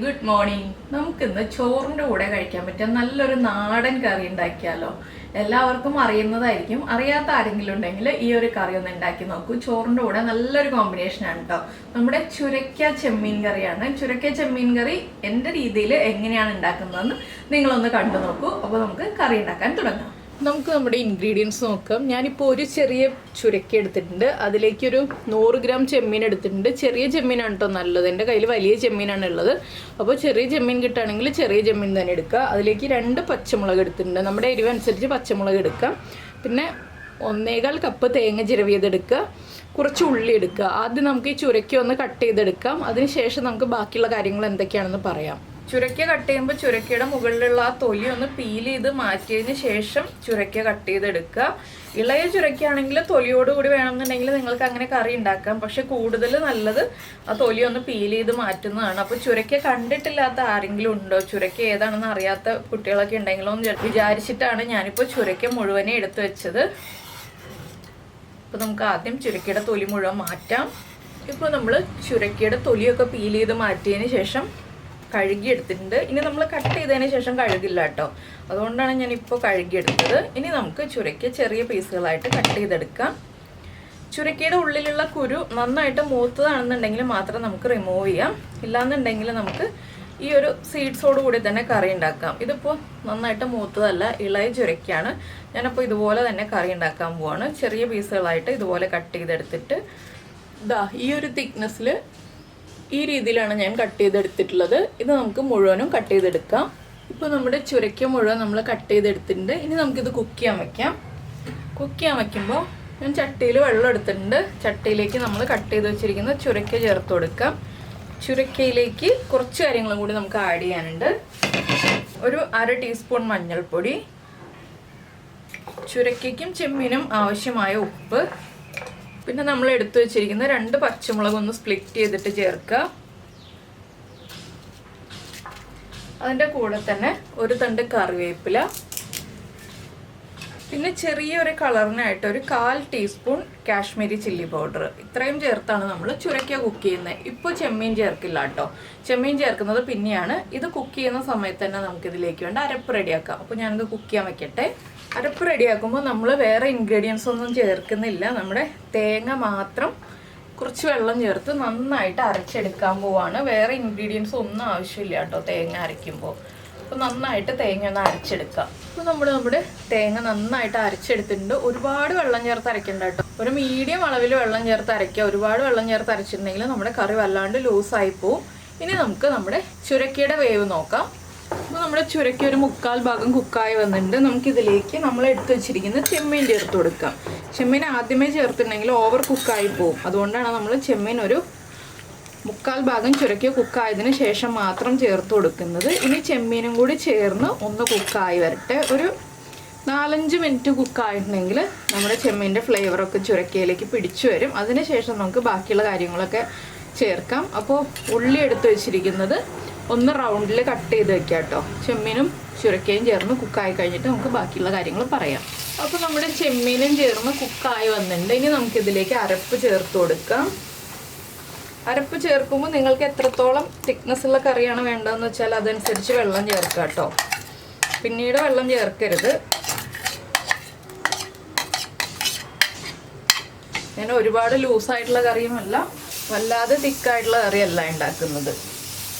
Good morning. നമുക്കിന്ന് ചോറിൻ്റെ കൂടെ കഴിക്കാൻ പറ്റിയ നല്ലൊരു നാടൻ കറി ഉണ്ടാക്കിയാലോ. എല്ലാവർക്കും അറിയുന്നതായിരിക്കും, അറിയാത്ത ആരെങ്കിലും ഉണ്ടെങ്കിൽ ഈ ഒരു കറി ഒന്ന് ഉണ്ടാക്കി നോക്കൂ. ചോറിൻ്റെ കൂടെ നല്ലൊരു കോമ്പിനേഷനാണ് കേട്ടോ. നമ്മുടെ ചുരക്ക ചെമ്മീൻ കറിയാണ്. ചുരക്ക ചെമ്മീൻ കറി എൻ്റെ രീതിയിൽ എങ്ങനെയാണ് ഉണ്ടാക്കുന്നതെന്ന് നിങ്ങളൊന്ന് കണ്ടു നോക്കൂ. അപ്പോൾ നമുക്ക് കറി ഉണ്ടാക്കാൻ തുടങ്ങാം. നമുക്ക് നമ്മുടെ ഇൻഗ്രീഡിയൻസ് നോക്കാം. ഞാനിപ്പോൾ ഒരു ചെറിയ ചുരക്ക എടുത്തിട്ടുണ്ട്, അതിലേക്കൊരു 100 ഗ്രാം ചെമ്മീൻ എടുത്തിട്ടുണ്ട്. ചെറിയ ചെമ്മീനാണ് കേട്ടോ നല്ലത്, എൻ്റെ കയ്യിൽ വലിയ ചെമ്മീനാണ് ഉള്ളത്. അപ്പോൾ ചെറിയ ചെമ്മീൻ കിട്ടുകയാണെങ്കിൽ ചെറിയ ചെമ്മീൻ തന്നെ എടുക്കുക. അതിലേക്ക് 2 പച്ചമുളക് എടുത്തിട്ടുണ്ട്, നമ്മുടെ എരിവ് അനുസരിച്ച് പച്ചമുളക് എടുക്കാം. പിന്നെ 1.25 കപ്പ് തേങ്ങ ചിരവിയതെടുക്കുക, കുറച്ച് ഉള്ളി എടുക്കുക. ആദ്യം നമുക്ക് ഈ ചുരക്ക ഒന്ന് കട്ട് ചെയ്തെടുക്കാം, അതിനുശേഷം നമുക്ക് ബാക്കിയുള്ള കാര്യങ്ങൾ എന്തൊക്കെയാണെന്ന് പറയാം. ചുരക്ക കട്ട് ചെയ്യുമ്പോൾ ചുരക്കയുടെ മുകളിലുള്ള ആ തൊലി ഒന്ന് പീൽ ചെയ്ത് മാറ്റിയതിന് ശേഷം ചുരക്ക കട്ട് ചെയ്തെടുക്കുക. ഇളയ ചുരക്കയാണെങ്കിൽ തൊലിയോടുകൂടി വേണമെന്നുണ്ടെങ്കിൽ നിങ്ങൾക്ക് അങ്ങനെ കറി ഉണ്ടാക്കാം. പക്ഷെ കൂടുതൽ നല്ലത് ആ തൊലി ഒന്ന് പീൽ ചെയ്ത് മാറ്റുന്നതാണ്. അപ്പോൾ ചുരക്ക കണ്ടിട്ടില്ലാത്ത ആരെങ്കിലും ഉണ്ടോ, ചുരക്ക ഏതാണെന്ന് അറിയാത്ത കുട്ടികളൊക്കെ ഉണ്ടെങ്കിലോ എന്ന് വിചാരിച്ചിട്ടാണ് ഞാനിപ്പോൾ ചുരക്ക മുഴുവനെ എടുത്തു വെച്ചത്. അപ്പോൾ നമുക്ക് ആദ്യം ചുരക്കയുടെ തൊലി മുഴുവൻ മാറ്റാം. ഇപ്പോൾ നമ്മൾ ചുരക്കയുടെ തൊലിയൊക്കെ പീൽ ചെയ്ത് മാറ്റിയതിന് ശേഷം കഴുകിയെടുത്തിട്ടുണ്ട്. ഇനി നമ്മൾ കട്ട് ചെയ്തതിന് ശേഷം കഴുകില്ല കേട്ടോ, അതുകൊണ്ടാണ് ഞാനിപ്പോൾ കഴുകിയെടുത്തത്. ഇനി നമുക്ക് ചുരക്ക ചെറിയ പീസുകളായിട്ട് കട്ട് ചെയ്തെടുക്കാം. ചുരക്കയുടെ ഉള്ളിലുള്ള കുരു നന്നായിട്ട് മൂത്തതാണെന്നുണ്ടെങ്കിൽ മാത്രം നമുക്ക് റിമൂവ് ചെയ്യാം, ഇല്ലാന്നുണ്ടെങ്കിൽ നമുക്ക് ഈ ഒരു സീഡ്സോട് കൂടി തന്നെ കറി ഉണ്ടാക്കാം. ഇതിപ്പോൾ നന്നായിട്ട് മൂത്തതല്ല, ഇളയ ചുരക്കയാണ്. ഞാനപ്പോൾ ഇതുപോലെ തന്നെ കറി ഉണ്ടാക്കാൻ പോവാണ്. ചെറിയ പീസുകളായിട്ട് ഇതുപോലെ കട്ട് ചെയ്തെടുത്തിട്ട് ഈ ഒരു തിക്നെസ്സിൽ ഈ രീതിയിലാണ് ഞാൻ കട്ട് ചെയ്തെടുത്തിട്ടുള്ളത്. ഇത് നമുക്ക് മുഴുവനും കട്ട് ചെയ്തെടുക്കാം. ഇപ്പോൾ നമ്മുടെ ചുരക്ക മുഴുവൻ നമ്മൾ കട്ട് ചെയ്തെടുത്തിട്ടുണ്ട്. ഇനി നമുക്കിത് കുക്ക് ചെയ്യാൻ വയ്ക്കാം. കുക്ക് ചെയ്യാൻ വയ്ക്കുമ്പോൾ ഞാൻ ചട്ടിയിൽ വെള്ളം എടുത്തിട്ടുണ്ട്. ചട്ടിയിലേക്ക് നമ്മൾ കട്ട് ചെയ്ത് വെച്ചിരിക്കുന്ന ചുരക്ക ചേർത്ത് കൊടുക്കാം. ചുരക്കയിലേക്ക് കുറച്ച് കാര്യങ്ങളും കൂടി നമുക്ക് ആഡ് ചെയ്യാനുണ്ട്. ഒരു 1/2 ടീസ്പൂൺ മഞ്ഞൾപ്പൊടി, ചുരക്കയ്ക്കും ചെമ്മീനും ആവശ്യമായ ഉപ്പ്, പിന്നെ നമ്മൾ എടുത്തു വെച്ചിരിക്കുന്ന 2 പച്ചമുളക് ഒന്ന് സ്പ്ലിറ്റ് ചെയ്തിട്ട് ചേർക്കുക. അതിൻ്റെ കൂടെ തന്നെ ഒരു തണ്ട് കറിവേപ്പില, പിന്നെ ചെറിയൊരു കളറിനായിട്ട് ഒരു 1/4 ടീസ്പൂൺ കാശ്മീരി ചില്ലി പൗഡർ. ഇത്രയും ചേർത്താണ് നമ്മൾ ചുരക്ക കുക്ക് ചെയ്യുന്നത്. ഇപ്പോൾ ചെമ്മീൻ ചേർക്കില്ല കേട്ടോ, ചെമ്മീൻ ചേർക്കുന്നത് പിന്നെയാണ്. ഇത് കുക്ക് ചെയ്യുന്ന സമയത്ത് തന്നെ നമുക്കിതിലേക്ക് വേണ്ട അരപ്പ് റെഡിയാക്കാം. അപ്പോൾ ഞാനിത് കുക്ക് ചെയ്യാൻ വയ്ക്കട്ടെ. അരപ്പ് റെഡിയാക്കുമ്പോൾ നമ്മൾ വേറെ ഇൻഗ്രീഡിയൻസ് ഒന്നും ചേർക്കുന്നില്ല, നമ്മുടെ തേങ്ങ മാത്രം കുറച്ച് വെള്ളം ചേർത്ത് നന്നായിട്ട് അരച്ചെടുക്കാൻ പോവാണ്. വേറെ ഇൻഗ്രീഡിയൻസ് ഒന്നും ആവശ്യമില്ല കേട്ടോ തേങ്ങ അരയ്ക്കുമ്പോൾ. അപ്പോൾ നന്നായിട്ട് തേങ്ങ ഒന്ന് അരച്ചെടുക്കാം. അപ്പോൾ നമ്മുടെ തേങ്ങ നന്നായിട്ട് അരച്ചെടുത്തിട്ടുണ്ട്. ഒരുപാട് വെള്ളം ചേർത്ത് അരയ്ക്കണ്ട കേട്ടോ, ഒരു മീഡിയം അളവിൽ വെള്ളം ചേർത്ത് അരയ്ക്കുക. ഒരുപാട് വെള്ളം ചേർത്ത് അരച്ചിട്ടുണ്ടെങ്കിൽ നമ്മുടെ കറി വല്ലാണ്ട് ലൂസായി പോവും. ഇനി നമുക്ക് നമ്മുടെ ചുരക്കയുടെ വേവ് നോക്കാം. അപ്പോൾ നമ്മുടെ ചുരക്ക ഒരു 1/4 ഭാഗം കുക്കായി വന്നിട്ടുണ്ട്. നമുക്കിതിലേക്ക് നമ്മൾ എടുത്തു വെച്ചിരിക്കുന്ന ചെമ്മീൻ ചേർത്ത് കൊടുക്കാം. ചെമ്മീൻ ആദ്യമേ ചേർത്തിട്ടുണ്ടെങ്കിൽ ഓവർ കുക്കായി പോവും, അതുകൊണ്ടാണ് നമ്മൾ ചെമ്മീൻ ഒരു 1/4 ഭാഗം ചുരക്ക കുക്കായതിന് ശേഷം മാത്രം ചേർത്ത് കൊടുക്കുന്നത്. ഇനി ചെമ്മീനും കൂടി ചേർന്ന് ഒന്ന് കുക്കായി വരട്ടെ. ഒരു 4-5 മിനിറ്റ് കുക്കായിട്ടുണ്ടെങ്കിൽ നമ്മുടെ ചെമ്മീൻ്റെ ഫ്ലേവറൊക്കെ ചുരക്കയിലേക്ക് പിടിച്ചു വരും. അതിനുശേഷം നമുക്ക് ബാക്കിയുള്ള കാര്യങ്ങളൊക്കെ ചേർക്കാം. അപ്പോൾ ഉള്ളി എടുത്ത് വെച്ചിരിക്കുന്നത് ഒന്ന് റൗണ്ടിൽ കട്ട് ചെയ്ത് വെക്കാം കേട്ടോ. ചെമ്മീനും ചുരക്കയും ചേർന്ന് കുക്കായി കഴിഞ്ഞിട്ട് നമുക്ക് ബാക്കിയുള്ള കാര്യങ്ങൾ പറയാം. അപ്പോൾ നമ്മുടെ ചെമ്മീനും ചേർന്ന് കുക്കായി വന്നിട്ടുണ്ട്. ഇനി നമുക്കിതിലേക്ക് അരപ്പ് ചേർത്ത് കൊടുക്കാം. അരപ്പ് ചേർക്കുമ്പോൾ നിങ്ങൾക്ക് എത്രത്തോളം തിക്നെസ് ഉള്ള കറിയാണ് വേണ്ടതെന്ന് വെച്ചാൽ അതനുസരിച്ച് വെള്ളം ചേർക്കുക കേട്ടോ, പിന്നീട് വെള്ളം ചേർക്കരുത്. ഞാൻ ഒരുപാട് ലൂസായിട്ടുള്ള കറിയുമല്ല, വല്ലാതെ തിക്കായിട്ടുള്ള കറിയല്ല ഉണ്ടാക്കുന്നത്.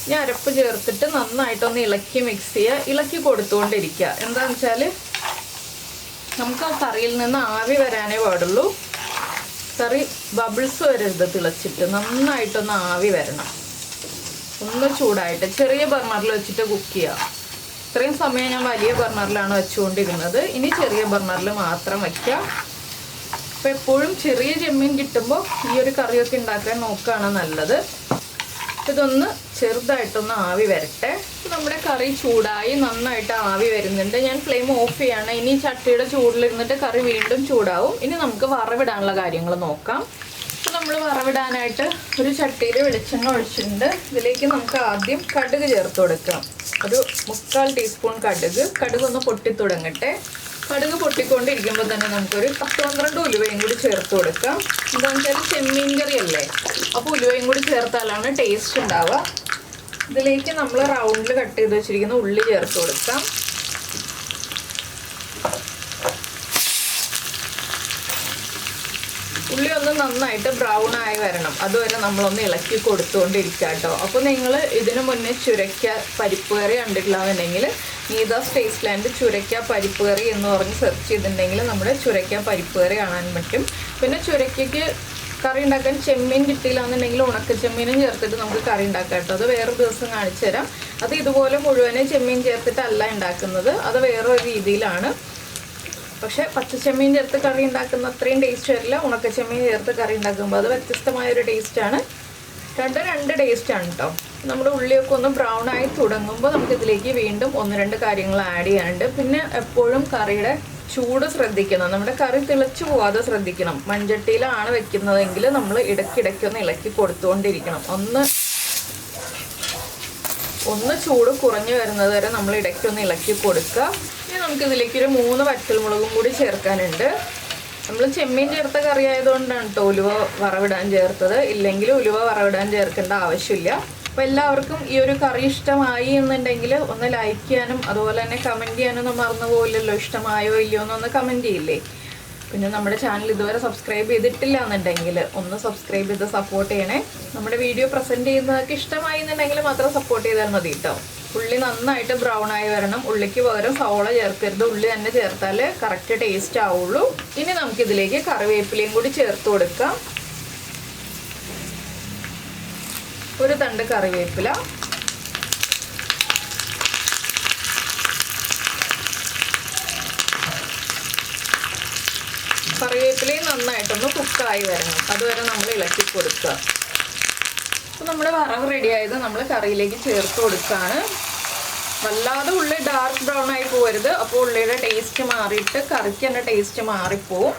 ഈ അരപ്പ് ചേർത്തിട്ട് നന്നായിട്ടൊന്ന് ഇളക്കി മിക്സ് ചെയ്യുക, ഇളക്കി കൊടുത്തുകൊണ്ടിരിക്കുക. എന്താണെന്ന് വെച്ചാൽ നമുക്ക് ആ കറിയിൽ നിന്ന് ആവി വരാനേ പാടുള്ളൂ. കറി ബബിൾസ് വരരുത്, തിളച്ചിട്ട് നന്നായിട്ടൊന്ന് ആവി വരണം. ഒന്ന് ചൂടായിട്ട് ചെറിയ ബർണറിൽ വെച്ചിട്ട് കുക്ക് ചെയ്യുക. ഇത്രയും സമയം ഞാൻ വലിയ ബർണറിലാണ് വെച്ചുകൊണ്ടിരുന്നത്, ഇനി ചെറിയ ബർണറിൽ മാത്രം വയ്ക്കുക. അപ്പോൾ എപ്പോഴും ചെറിയ ചെമ്മീൻ കിട്ടുമ്പോൾ ഈ ഒരു കറിയൊക്കെ ഉണ്ടാക്കാൻ നോക്കുകയാണ് നല്ലത്. ഇതൊന്ന് ചെറുതായിട്ടൊന്ന് ആവി വരട്ടെ. നമ്മുടെ കറി ചൂടായി നന്നായിട്ട് ആവി വരുന്നുണ്ട്. ഞാൻ ഫ്ലെയിം ഓഫ് ചെയ്യാണ്. ഇനി ചട്ടിയുടെ ചൂടിലിരുന്നിട്ട് കറി വീണ്ടും ചൂടാവും. ഇനി നമുക്ക് വറവിടാനുള്ള കാര്യങ്ങൾ നോക്കാം. അപ്പോൾ നമ്മൾ വറവിടാനായിട്ട് ഒരു ചട്ടിയിൽ വെളിച്ചെണ്ണ ഒഴിച്ചിട്ടുണ്ട്. ഇതിലേക്ക് നമുക്ക് ആദ്യം കടുക് ചേർത്ത് കൊടുക്കാം. ഒരു 1/4 ടീസ്പൂൺ കടുക് ഒന്ന് പൊട്ടി തുടങ്ങട്ടെ. കടുക് പൊട്ടിക്കൊണ്ടിരിക്കുമ്പോൾ തന്നെ നമുക്കൊരു 10-12 ഉലുവയും കൂടി ചേർത്ത് കൊടുക്കാം. എന്താണെന്ന് വെച്ചാൽ ചെമ്മീൻ കറി അല്ലേ, അപ്പോൾ ഉലുവയും കൂടി ചേർത്താലാണ് ടേസ്റ്റ് ഉണ്ടാവുക. ഇതിലേക്ക് നമ്മൾ റൗണ്ടിൽ കട്ട് ചെയ്ത് വെച്ചിരിക്കുന്ന ഉള്ളി ചേർത്ത് കൊടുക്കാം. ഉള്ളി ഒന്ന് നന്നായിട്ട് ബ്രൗൺ ആയി വരണം, അതുവരെ നമ്മളൊന്ന് ഇളക്കി കൊടുത്തുകൊണ്ടിരിക്കുക കേട്ടോ. അപ്പോൾ നിങ്ങൾ ഇതിനു മുന്നേ ചുരക്ക പരിപ്പ് കറി കണ്ടിട്ടില്ലാന്നുണ്ടെങ്കിൽ നീതാസ് ടേസ്റ്റ്ലാൻഡ് ചുരക്ക പരിപ്പ് കറി എന്ന് പറഞ്ഞ് സെർച്ച് ചെയ്തിട്ടുണ്ടെങ്കിൽ നമ്മുടെ ചുരക്ക പരിപ്പ് കറി കാണാൻ പറ്റും. പിന്നെ ചുരക്കയ്ക്ക് കറി ഉണ്ടാക്കാൻ ചെമ്മീൻ കിട്ടിയില്ല എന്നുണ്ടെങ്കിൽ ഉണക്ക ചെമ്മീനും ചേർത്തിട്ട് നമുക്ക് കറി ഉണ്ടാക്കാം കേട്ടോ. അത് വേറൊരു ദിവസം കാണിച്ചു തരാം. അത് ഇതുപോലെ മുഴുവനെ ചെമ്മീൻ ചേർത്തിട്ടല്ല ഉണ്ടാക്കുന്നത്, അത് വേറൊരു രീതിയിലാണ്. പക്ഷെ പച്ചച്ചെമ്മീൻ ചേർത്ത് കറി ഉണ്ടാക്കുന്ന അത്രയും ടേസ്റ്റ് വരില്ല, ഉണക്കച്ചെമ്മീൻ ചേർത്ത് കറി ഉണ്ടാക്കുമ്പോൾ അത് വ്യത്യസ്തമായൊരു ടേസ്റ്റാണ്. രണ്ട് ടേസ്റ്റാണ് കേട്ടോ. നമ്മുടെ ഉള്ളിയൊക്കെ ഒന്ന് ബ്രൗൺ ആയി തുടങ്ങുമ്പോൾ നമുക്കിതിലേക്ക് വീണ്ടും 1-2 കാര്യങ്ങൾ ആഡ് ചെയ്യാനുണ്ട്. പിന്നെ എപ്പോഴും കറിയുടെ ചൂട് ശ്രദ്ധിക്കണം, നമ്മുടെ കറി തിളച്ചു പോവാതെ ശ്രദ്ധിക്കണം. മൺചട്ടിയിലാണ് വെക്കുന്നതെങ്കിൽ നമ്മൾ ഇടയ്ക്കിടയ്ക്കൊന്ന് ഇളക്കി കൊടുത്തുകൊണ്ടിരിക്കണം. ഒന്ന് ചൂട് കുറഞ്ഞു വരുന്നത് വരെ നമ്മൾ ഇടയ്ക്കൊന്ന് ഇളക്കി കൊടുക്കുക. ഇനി നമുക്കിതിലേക്ക് ഒരു 3 വറ്റൽമുളകും കൂടി ചേർക്കാനുണ്ട്. നമ്മൾ ചെമ്മീൻ ചേർത്ത കറി ആയതുകൊണ്ടാണ് കേട്ടോ ഉലുവ വറവിടാൻ ചേർത്തത്, ഇല്ലെങ്കിൽ ഉലുവ വറവിടാൻ ചേർക്കേണ്ട ആവശ്യമില്ല. അപ്പോൾ എല്ലാവർക്കും ഈ ഒരു കറി ഇഷ്ടമായി എന്നുണ്ടെങ്കിൽ ഒന്ന് ലൈക്ക് ചെയ്യാനും അതുപോലെ തന്നെ കമൻറ്റ് ചെയ്യാനൊന്നും മറന്നു പോയില്ലല്ലോ. ഇഷ്ടമായോ ഇല്ലയോ എന്നൊന്ന് കമൻറ്റ് ചെയ്യില്ലേ. പിന്നെ നമ്മുടെ ചാനൽ ഇതുവരെ സബ്സ്ക്രൈബ് ചെയ്തിട്ടില്ല എന്നുണ്ടെങ്കിൽ ഒന്ന് സബ്സ്ക്രൈബ് ചെയ്ത് സപ്പോർട്ട് ചെയ്യണേ. നമ്മുടെ വീഡിയോ പ്രസൻറ്റ് ചെയ്യുന്നതൊക്കെ ഇഷ്ടമായി എന്നുണ്ടെങ്കിൽ മാത്രം സപ്പോർട്ട് ചെയ്താൽ മതി കേട്ടോ. ഉള്ളി നന്നായിട്ട് ബ്രൗൺ ആയി വരണം. ഉള്ളിക്ക് പകരം സവോള ചേർക്കരുത്, ഉള്ളി തന്നെ ചേർത്താൽ കറക്റ്റ് ടേസ്റ്റ് ആവുള്ളൂ. ഇനി നമുക്കിതിലേക്ക് കറിവേപ്പിലയും കൂടി ചേർത്ത് കൊടുക്കാം. ഒരു തണ്ട് കറിവേപ്പില, കറിവേപ്പിലയും നന്നായിട്ടൊന്ന് കുക്കായി വരണം, അതുവരെ നമ്മൾ ഇളക്കി കൊടുക്കുക. അപ്പോൾ നമ്മുടെ വറവ് റെഡിയായത് നമ്മൾ കറിയിലേക്ക് ചേർത്ത് കൊടുക്കുകയാണ്. വല്ലാതെ ഉള്ളി ഡാർക്ക് ബ്രൗൺ ആയി പോകരുത്, അപ്പോൾ ഉള്ളിയുടെ ടേസ്റ്റ് മാറിയിട്ട് കറിക്ക് തന്നെ ടേസ്റ്റ് മാറിപ്പോവും.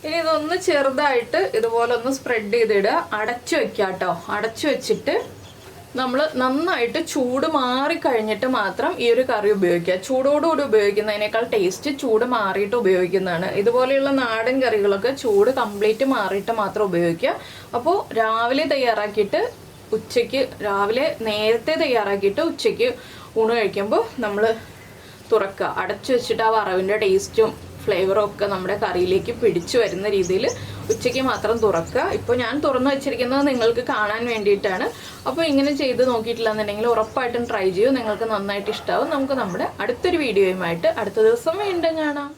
ഇനി ഇതൊന്ന് ചെറുതായിട്ട് ഇതുപോലെ ഒന്ന് സ്പ്രെഡ് ചെയ്തിടുക, അടച്ചു വെക്കുക കേട്ടോ. അടച്ചു വെച്ചിട്ട് നമ്മൾ നന്നായിട്ട് ചൂട് മാറിക്കഴിഞ്ഞിട്ട് മാത്രം ഈ ഒരു കറി ഉപയോഗിക്കുക. ചൂടോടുകൂടി ഉപയോഗിക്കുന്നതിനേക്കാൾ ടേസ്റ്റ് ചൂട് മാറിയിട്ട് ഉപയോഗിക്കുന്നതാണ്. ഇതുപോലെയുള്ള നാടൻ കറികളൊക്കെ ചൂട് കംപ്ലീറ്റ് മാറിയിട്ട് മാത്രം ഉപയോഗിക്കുക. അപ്പോൾ രാവിലെ നേരത്തെ തയ്യാറാക്കിയിട്ട് ഉച്ചയ്ക്ക് ഊണ് കഴിക്കുമ്പോൾ നമ്മൾ തുറക്കുക. അടച്ചു വെച്ചിട്ട് ആ വറവിൻ്റെ ടേസ്റ്റും ഫ്ലേവറും ഒക്കെ നമ്മുടെ കറിയിലേക്ക് പിടിച്ചു വരുന്ന രീതിയിൽ ഉച്ചയ്ക്ക് മാത്രം തുറക്കുക. ഇപ്പോൾ ഞാൻ തുറന്നു വെച്ചിരിക്കുന്നത് നിങ്ങൾക്ക് കാണാൻ വേണ്ടിയിട്ടാണ്. അപ്പോൾ ഇങ്ങനെ ചെയ്ത് നോക്കിയിട്ടില്ല എന്നുണ്ടെങ്കിൽ ഉറപ്പായിട്ടും ട്രൈ ചെയ്യൂ, നിങ്ങൾക്ക് നന്നായിട്ട് ഇഷ്ടമാവും. നമുക്ക് നമ്മുടെ അടുത്തൊരു വീഡിയോയുമായിട്ട് അടുത്ത ദിവസം വീണ്ടും കാണാം.